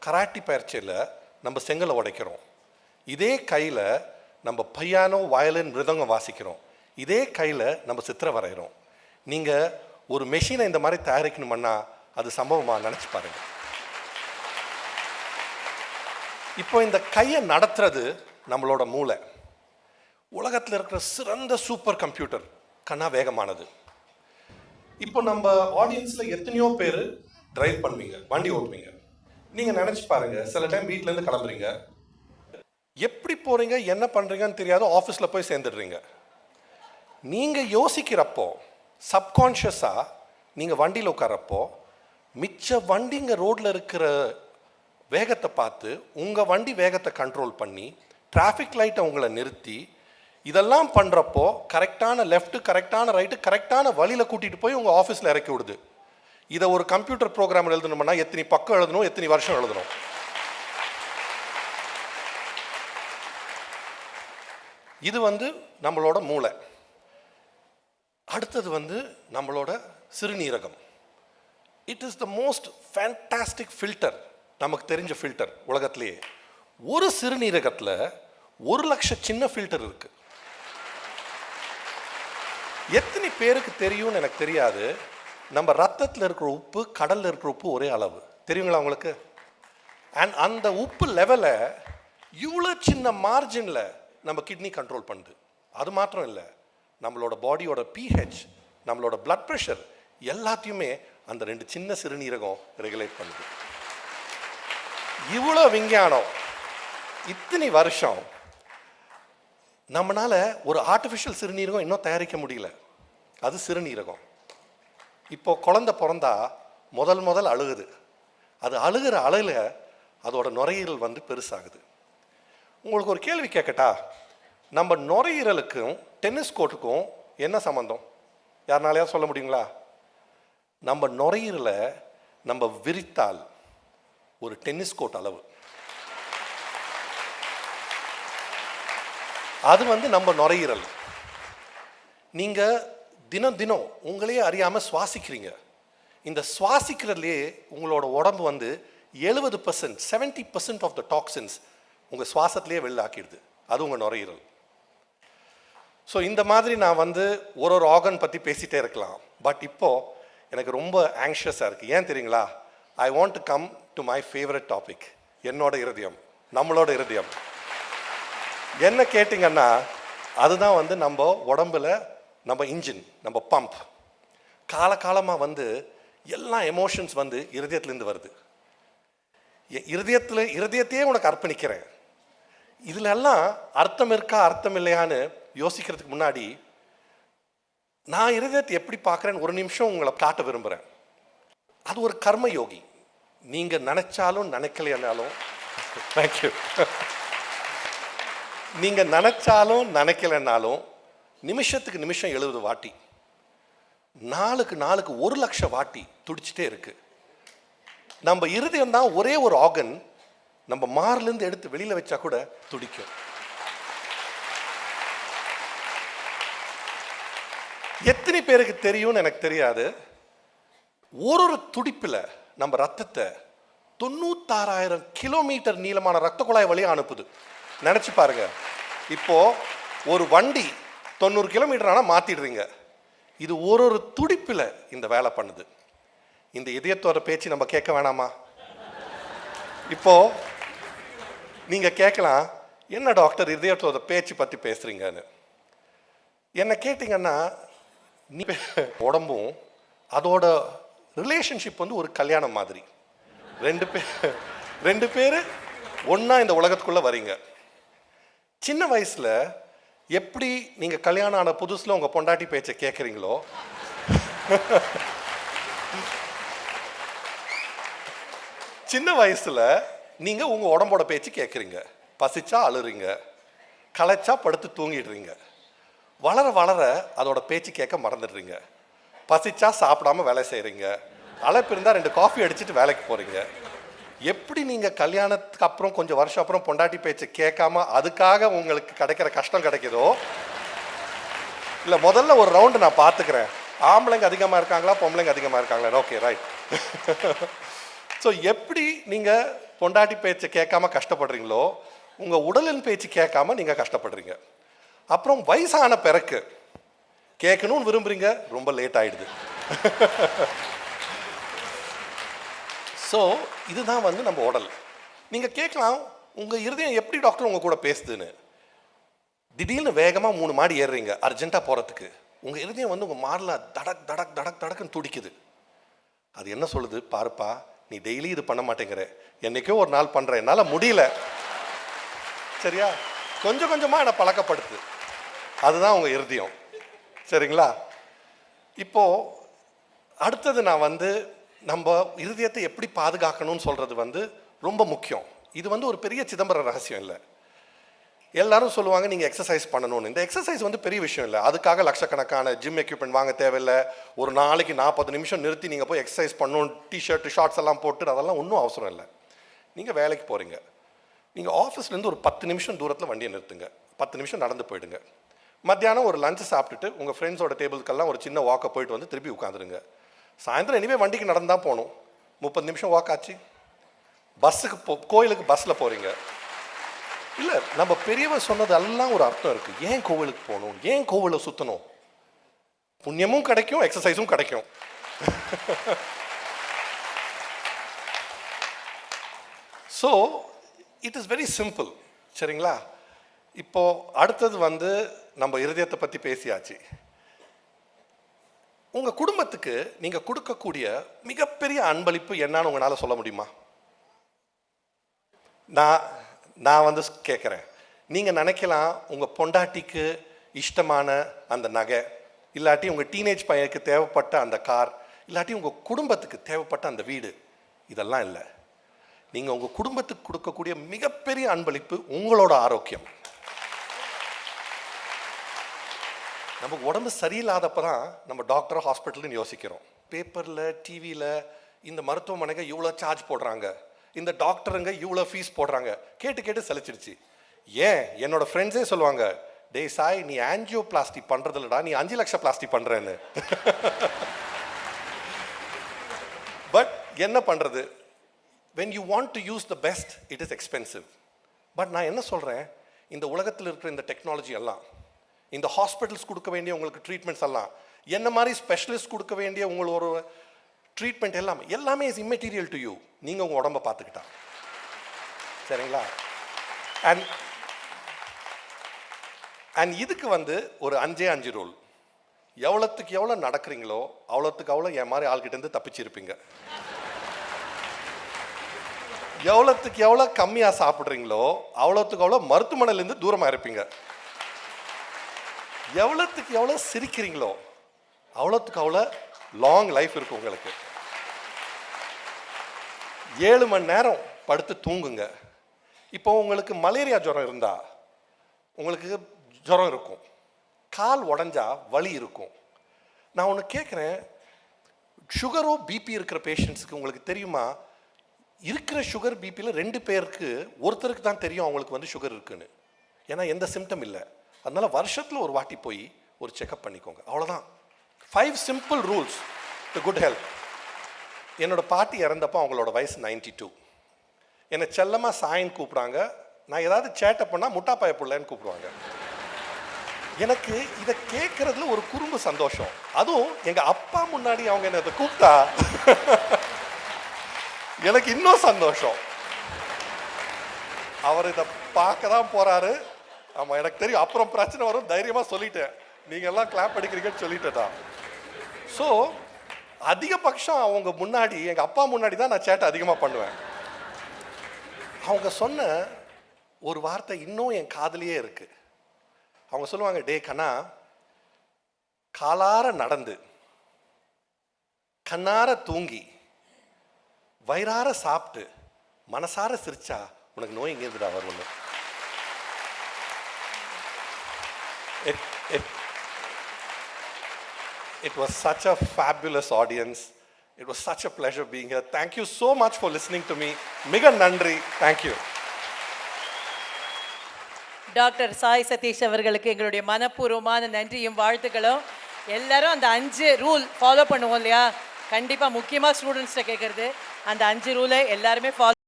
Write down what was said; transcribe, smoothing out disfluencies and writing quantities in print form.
Karate பயிற்சியில் நம்ம செங்கலை உடைக்கிறோம், இதே கையில் நம்ம பையானோ வயலின் மிருதங்கம் வாசிக்கிறோம், இதே கையில் நம்ம சித்திரை வரைகிறோம். நீங்கள் ஒரு மெஷினை இந்த மாதிரி தயாரிக்கணுமன்னா அது சம்பவமாக நினச்சி பாருங்கள். இப்போ இந்த கையை நடத்துறது நம்மளோட மூளை. உலகத்தில் இருக்கிற சிறந்த சூப்பர் கம்ப்யூட்டர் கண்ணா வேகமானது. இப்போ நம்ம ஆடியன்ஸில் எத்தனையோ பேர் டிரைவ் பண்ணுவீங்க, வண்டி ஓட்டுவீங்க. நீங்கள் நினச்சி பாருங்கள், சில டைம் வீட்டிலேருந்து கிளம்புறீங்க, எப்படி போகிறீங்க என்ன பண்ணுறீங்கன்னு தெரியாது, ஆஃபீஸில் போய் சேர்ந்துடுறீங்க. நீங்கள் யோசிக்கிறப்போ சப்கான்ஷியஸாக நீங்கள் வண்டியில் உட்காரப்போ மிச்ச வண்டிங்க ரோட்டில் இருக்கிற வேகத்தை பார்த்து உங்கள் வண்டி வேகத்தை கண்ட்ரோல் பண்ணி டிராஃபிக் லைட்டை உங்களை நிறுத்தி இதெல்லாம் பண்ணுறப்போ கரெக்டான லெஃப்ட்டு கரெக்டான ரைட்டு கரெக்டான வழியில் கூட்டிகிட்டு போய் உங்கள் ஆஃபீஸில் இறக்கி விடுது. இதை ஒரு கம்ப்யூட்டர் ப்ரோக்ராம் எழுதணும்னா எத்தனை பக்கம் எழுதணும், எத்தனை வருஷம் எழுதணும். இது நம்மளோட மூளை. அடுத்தது நம்மளோட சிறுநீரகம். It is the most fantastic filter, நமக்கு தெரிஞ்ச ஃபில்டர் உலகத்திலேயே. ஒரு சிறுநீரகத்தில் 1,00,000 சின்ன ஃபில்டர் இருக்கு. எத்தனை பேருக்கு தெரியும்னு எனக்கு தெரியாது, நம்ம ரத்தத்தில் இருக்கிற உப்பு கடலில் இருக்கிற உப்பு ஒரே அளவு, தெரியுங்களா உங்களுக்கு? அண்ட் அந்த உப்பு லெவலை இவ்வளோ சின்ன மார்ஜினில் நம்ம கிட்னி கண்ட்ரோல் பண்ணுது. அது மாத்திரம் இல்லை, நம்மளோட பாடியோட பிஹெச், நம்மளோட பிளட் ப்ரெஷர் எல்லாத்தையுமே அந்த 2 சின்ன சிறுநீரகம் ரெகுலேட் பண்ணுது. இவ்வளோ விஞ்ஞானம், இத்தனை வருஷம் நம்மளால ஒரு ஆர்டிஃபிஷியல் சிறுநீரகம் இன்னும் தயாரிக்க முடியல. அது சிறுநீரகம். இப்போ குழந்தை பிறந்தா முதல் அழுகுது. அது அழுகிற அழுல அதோட நுரையீரல் பெருசாகுது. உங்களுக்கு ஒரு கேள்வி கேட்கட்டா? நம்ம நுரையீரலுக்கும் டென்னிஸ் கோர்ட்டுக்கும் என்ன சம்பந்தம்? யாருனாலையா சொல்ல முடியுங்களா? நம்ம நுரையீரலை நம்ம விரித்தால் ஒரு டென்னிஸ் கோர்ட் அளவு. அது நம்ம நுரையீரல். நீங்கள் தினம் உங்களையே அறியாமல் சுவாசிக்கிறீங்க. இந்த சுவாசிக்கிறதுலேயே உங்களோட உடம்பு 70% 70% ஆஃப் த டாக்ஸின்ஸ் உங்கள் சுவாசத்திலேயே வெளில ஆக்கிடுது. அது உங்கள் நுரையீரல். ஸோ இந்த மாதிரி நான் ஒரு ஆர்கன் பற்றி பேசிகிட்டே இருக்கலாம். பட் இப்போது எனக்கு ரொம்ப ஆங்ஷியஸாக இருக்குது. ஏன் தெரியுங்களா? I want to come to my favourite topic, என்னோட இருதயம், நம்மளோட இருதயம். என்ன கேட்டிங்கன்னா அதுதான் நம்ம உடம்புல நம்ம இன்ஜின், நம்ம பம்ப். காலகாலமாக எல்லா எமோஷன்ஸ் இருதயத்துலேருந்து வருது. இருதயத்தையே உனக்கு அர்ப்பணிக்கிறேன். இதுல எல்லாம் அர்த்தம் இருக்கா அர்த்தம் இல்லையான்னு யோசிக்கிறதுக்கு முன்னாடி நான் இருதயத்தை எப்படி பார்க்குறேன்னு ஒரு நிமிஷம் உங்களை காட்ட விரும்புகிறேன். அது ஒரு கர்ம யோகி. நீங்கள் நினைச்சாலும் நினைக்கலைன்னாலும் தேங்க்யூ, நீங்கள் நினைச்சாலும் நினைக்கலைன்னாலும் நிமிஷத்துக்கு நிமிஷம் 70 வாட்டி, நாளுக்கு 1,00,000 வாட்டி துடிச்சிட்டே இருக்கு. நம்ம இருதயம் தான் ஒரே ஒரு ஆர்கன், நம்ம மார்லேருந்து எடுத்து வெளியில் வச்சா கூட துடிக்கும். எத்தனை பேருக்கு தெரியும்னு எனக்கு தெரியாது, ஒரு துடிப்பில் நம்ம ரத்தத்தை 96,000 கிலோமீட்டர் நீளமான ரத்த குழாய் வழியாக அனுப்புது. நினச்சி பாருங்க. இப்போ ஒரு வண்டி 90 கிலோமீட்டர் ஆனால் மாற்றிடுறீங்க. இது ஒரு துடிப்பில் இந்த வேலை பண்ணுது. இந்த இதயத்தோட பேச்சு நம்ம கேட்க வேணாமா? இப்போ நீங்க கேட்கலாம், என்ன டாக்டர் இதயத்தோட பேச்சு பற்றி பேசுறீங்கன்னு. என்ன கேட்டீங்கன்னா, நீ உடம்பும் அதோட ரிலேஷன்ஷிப் ஒரு கல்யாணம் மாதிரி. ரெண்டு பேர் ஒன்றா இந்த உலகத்துக்குள்ளே வரீங்க. சின்ன வயசில் எப்படி நீங்கள் கல்யாணம் ஆன புதுசில் உங்கள் பொண்டாட்டி பேச்சை கேட்குறீங்களோ, சின்ன வயசில் நீங்கள் உங்கள் உடம்போட பேச்சு கேட்குறீங்க. பசிச்சா அழுறீங்க, களைச்சா படுத்து தூங்கிடுறீங்க. வளர வளர அதோட பேச்சு கேட்க மறந்துடுறீங்க. பசிச்சா சாப்பிடாம வேலை செய்கிறீங்க, அழைப்பு இருந்தால் 2 காஃபி அடிச்சுட்டு வேலைக்கு போகிறீங்க. எப்படி நீங்கள் கல்யாணத்துக்கு அப்புறம் கொஞ்சம் வருஷம் அப்புறம் பொண்டாட்டி பேச்சை கேட்காம அதுக்காக உங்களுக்கு கிடைக்கிற கஷ்டம் கிடைக்குதோ, இல்லை முதல்ல ஒரு ரவுண்டு நான் பார்த்துக்கிறேன், ஆம்பளைங்க அதிகமாக இருக்காங்களா பொம்பளைங்க அதிகமாக இருக்காங்களா, ஓகே ரைட். ஸோ எப்படி நீங்கள் பொண்டாட்டி பேச்சை கேட்காம கஷ்டப்படுறீங்களோ, உங்கள் உடலின் பேச்சு கேட்காம நீங்கள் கஷ்டப்படுறீங்க. அப்புறம் வயசான பிறகு கேட்கணும்னு விரும்புகிறீங்க, ரொம்ப லேட் ஆகிடுது. ஸோ இதுதான் வந்து நம்ம உடல். நீங்கள் கேட்கலாம், உங்கள் இருதயம் எப்படி டாக்டர் உங்கள் கூட பேசுதுன்னு. திடீர்னு வேகமாக 3 மாடி ஏறுறீங்க அர்ஜென்ட்டாக போகிறதுக்கு, உங்கள் இருதயம் வந்து உங்கள் மாரில் தடக் தடக் தடக் தடக்குன்னு துடிக்குது. அது என்ன சொல்லுது, பாருப்பா நீ டெய்லி இது பண்ண மாட்டேங்கிற, என்னைக்கோ ஒரு நாள் பண்ணுற, என்னால் முடியல, சரியா, கொஞ்சம் கொஞ்சமாக என்னை பழக்கப்படுத்து. அதுதான் உங்கள் இருதயம், சரிங்களா? இப்போது அடுத்தது நான் வந்து நம்ம இருதயத்தை எப்படி பாதுகாக்கணும்னு சொல்கிறது வந்து ரொம்ப முக்கியம். இது வந்து ஒரு பெரிய சிதம்பர ரகசியம் இல்லை. எல்லாரும் சொல்லுவாங்க நீங்கள் எக்ஸசைஸ் பண்ணணும்னு. இந்த எக்ஸசைஸ் வந்து பெரிய விஷயம் இல்லை. அதுக்காக லட்சக்கணக்கான ஜிம் எக்யூப்மெண்ட் வாங்க தேவையில்லை. ஒரு நாளைக்கு 40 நிமிஷம் நிறுத்தி நீங்கள் போய் எக்ஸசைஸ் பண்ணணும், டிஷர்ட்டு ஷார்ட்ஸ் எல்லாம் போட்டு அதெல்லாம் ஒன்றும் அவசரம் இல்லை. நீங்கள் வேலைக்கு போகிறீங்க, நீங்கள் ஆஃபீஸ்லேருந்து ஒரு 10 நிமிஷம் தூரத்தில் வண்டியை நிறுத்துங்க, 10 நிமிஷம் நடந்து போயிடுங்க. மத்தியானம் ஒரு லஞ்சு சாப்பிட்டுட்டு உங்கள் ஃப்ரெண்ட்ஸோட டேபிளுக்கெல்லாம் ஒரு சின்ன வாக்கை போயிட்டு வந்து திருப்பி உட்காந்துருங்க. சாயந்தரம் எனிவே வண்டிக்கு நடந்தால் போகணும், 30 நிமிஷம் வாக் ஆச்சு. பஸ்ஸுக்கு கோயிலுக்கு பஸ்ஸில் போகிறீங்க. இல்லை, நம்ம பெரியவர் சொன்னது எல்லாம் ஒரு அர்த்தம் இருக்குது. ஏன் கோவிலுக்கு போகணும், ஏன் கோவிலை சுற்றணும்? புண்ணியமும் கிடைக்கும், எக்ஸசைஸும் கிடைக்கும். So it is very simple, சரிங்களா? இப்போ அடுத்தது வந்து நம்ம இருதயத்தை பற்றி பேசியாச்சு. உங்கள் குடும்பத்துக்கு நீங்கள் கொடுக்கக்கூடிய மிகப்பெரிய அன்பளிப்பு என்னன்னு உங்களால் சொல்ல முடியுமா? நான் வந்து கேட்குறேன். நீங்கள் நினைக்கலாம் உங்கள் பொண்டாட்டிக்கு இஷ்டமான அந்த நகை, இல்லாட்டி உங்கள் டீனேஜ் பையனுக்கு தேவைப்பட்ட அந்த கார், இல்லாட்டி உங்கள் குடும்பத்துக்கு தேவைப்பட்ட அந்த வீடு. இதெல்லாம் இல்லை. நீங்கள் உங்கள் குடும்பத்துக்கு கொடுக்கக்கூடிய மிகப்பெரிய அன்பளிப்பு உங்களோட ஆரோக்கியம். நமக்கு உடம்பு சரியில்லாதப்போ தான் நம்ம டாக்டர் ஹாஸ்பிட்டல்னு யோசிக்கிறோம். பேப்பரில் டிவியில் இந்த மருத்துவமனைக்கு இவ்வளோ சார்ஜ் போடுறாங்க, இந்த டாக்டருங்க இவ்வளோ ஃபீஸ் போடுறாங்க, கேட்டு கேட்டு சலிச்சிடுச்சு. ஏன் என்னோட ஃப்ரெண்ட்ஸே சொல்லுவாங்க, டே சாய் நீ ஆன்ஜியோ பிளாஸ்டி பண்ணுறது இல்லடா, நீ 5 லட்சம் பிளாஸ்டி பண்ணுறேன்னு. பட் என்ன பண்ணுறது, when you want to use the best it is expensive. But நான் என்ன சொல்கிறேன், இந்த உலகத்தில் இருக்கிற இந்த டெக்னாலஜி எல்லாம், இந்த ஹாஸ்பிட்டல்ஸ் கொடுக்க வேண்டிய உங்களுக்கு ட்ரீட்மெண்ட்ஸ் எல்லாம், என்ன மாதிரி ஸ்பெஷலிஸ்ட் கொடுக்க வேண்டிய உங்களோட ட்ரீட்மெண்ட் எல்லாமே இஸ் இம்மெட்டீரியல் டு யூ. நீங்கள் உங்கள் உடம்பை பார்த்துக்கிட்டா, சரிங்களா? அண்ட் இதுக்கு வந்து ஒரு 5 ரூல். எவ்வளோத்துக்கு எவ்வளோ நடக்கிறீங்களோ அவ்வளோத்துக்கு அவ்வளோ என் மாதிரி ஆள்கிட்டேருந்து தப்பிச்சிருப்பீங்க. எவ்வளோத்துக்கு எவ்வளோ கம்மியாக சாப்பிட்றீங்களோ அவ்வளோத்துக்கு அவ்வளோ மருத்துவமனையிலேருந்து தூரமாக இருப்பீங்க. எவ்வளோத்துக்கு எவ்வளோ சிரிக்கிறீங்களோ அவ்வளோத்துக்கு அவ்வளோ லாங் லைஃப் இருக்கும் உங்களுக்கு. 7 மணி நேரம் படுத்து தூங்குங்க. இப்போ உங்களுக்கு மலேரியா ஜுரம் இருந்தால் உங்களுக்கு ஜுரம் இருக்கும், கால் உடஞ்சா வலி இருக்கும். நான் ஒன்று கேட்குறேன், சுகரோ பிபி இருக்கிற பேஷண்ட்ஸுக்கு உங்களுக்கு தெரியுமா, இருக்கிற சுகர் பிபியில் 2 பேருக்கு ஒருத்தருக்கு தான் தெரியும் அவங்களுக்கு வந்து சுகர் இருக்குன்னு. ஏன்னா எந்த சிம்டம் இல்லை. அதனால் வருஷத்தில் ஒரு வாட்டி போய் ஒரு செக்அப் பண்ணிக்கோங்க, அவ்வளோதான். 5 simple rules to good health. என்னோட பாட்டி இறந்தப்போ அவங்களோட வயசு 92. என்னை செல்லமாக சாயின்னு கூப்பிடுறாங்க. நான் ஏதாவது சேட்டை பண்ணால் முட்டாப்பாய பிள்ளைன்னு கூப்பிடுவாங்க. எனக்கு இதை கேட்குறதுல ஒரு குறும்பு சந்தோஷம். அதுவும் எங்கள் அப்பா முன்னாடி அவங்க என்னை இதை கூப்பிட்டா எனக்கு இன்னும் சந்தோஷம். அவர் இதை பார்க்க தான் போகிறாரு. ஆமாம், எனக்கு தெரியும் அப்புறம் பிரச்சனை வரும், தைரியமாக சொல்லிட்டேன். நீங்கள் எல்லாம் கிளாப் அடிக்கிறீங்கன்னு சொல்லிட்டேன் தான். ஸோ அதிகபட்சம் அவங்க முன்னாடி, எங்கள் அப்பா முன்னாடி தான் நான் சேட்டை அதிகமாக பண்ணுவேன். அவங்க சொன்ன ஒரு வார்த்தை இன்னும் என் காதுலயே இருக்கு. அவங்க சொல்லுவாங்க, டே கண்ணா, காலார நடந்து கண்ணார தூங்கி வயிறார சாப்பிட்டு மனசார சிரிச்சா உனக்கு நோய் எங்கேருந்துடா வரும்னு. It was such a fabulous audience. It was such a pleasure being here. Thank you so much for listening to me. Miga nandri. Thank you. Doctor Sai Satish அவர்களுக்கு எங்களுடைய மனப்பூர்வமான நன்றியும் வாழ்த்துக்களும். எல்லாரும் அந்த 5 ரூல் ஃபாலோ பண்ணுவோம் இல்லையா? கண்டிப்பாக முக்கியமாக ஸ்டூடெண்ட்ஸ்கிட்ட கேட்குறது, அந்த 5 ரூலை எல்லாருமே ஃபாலோ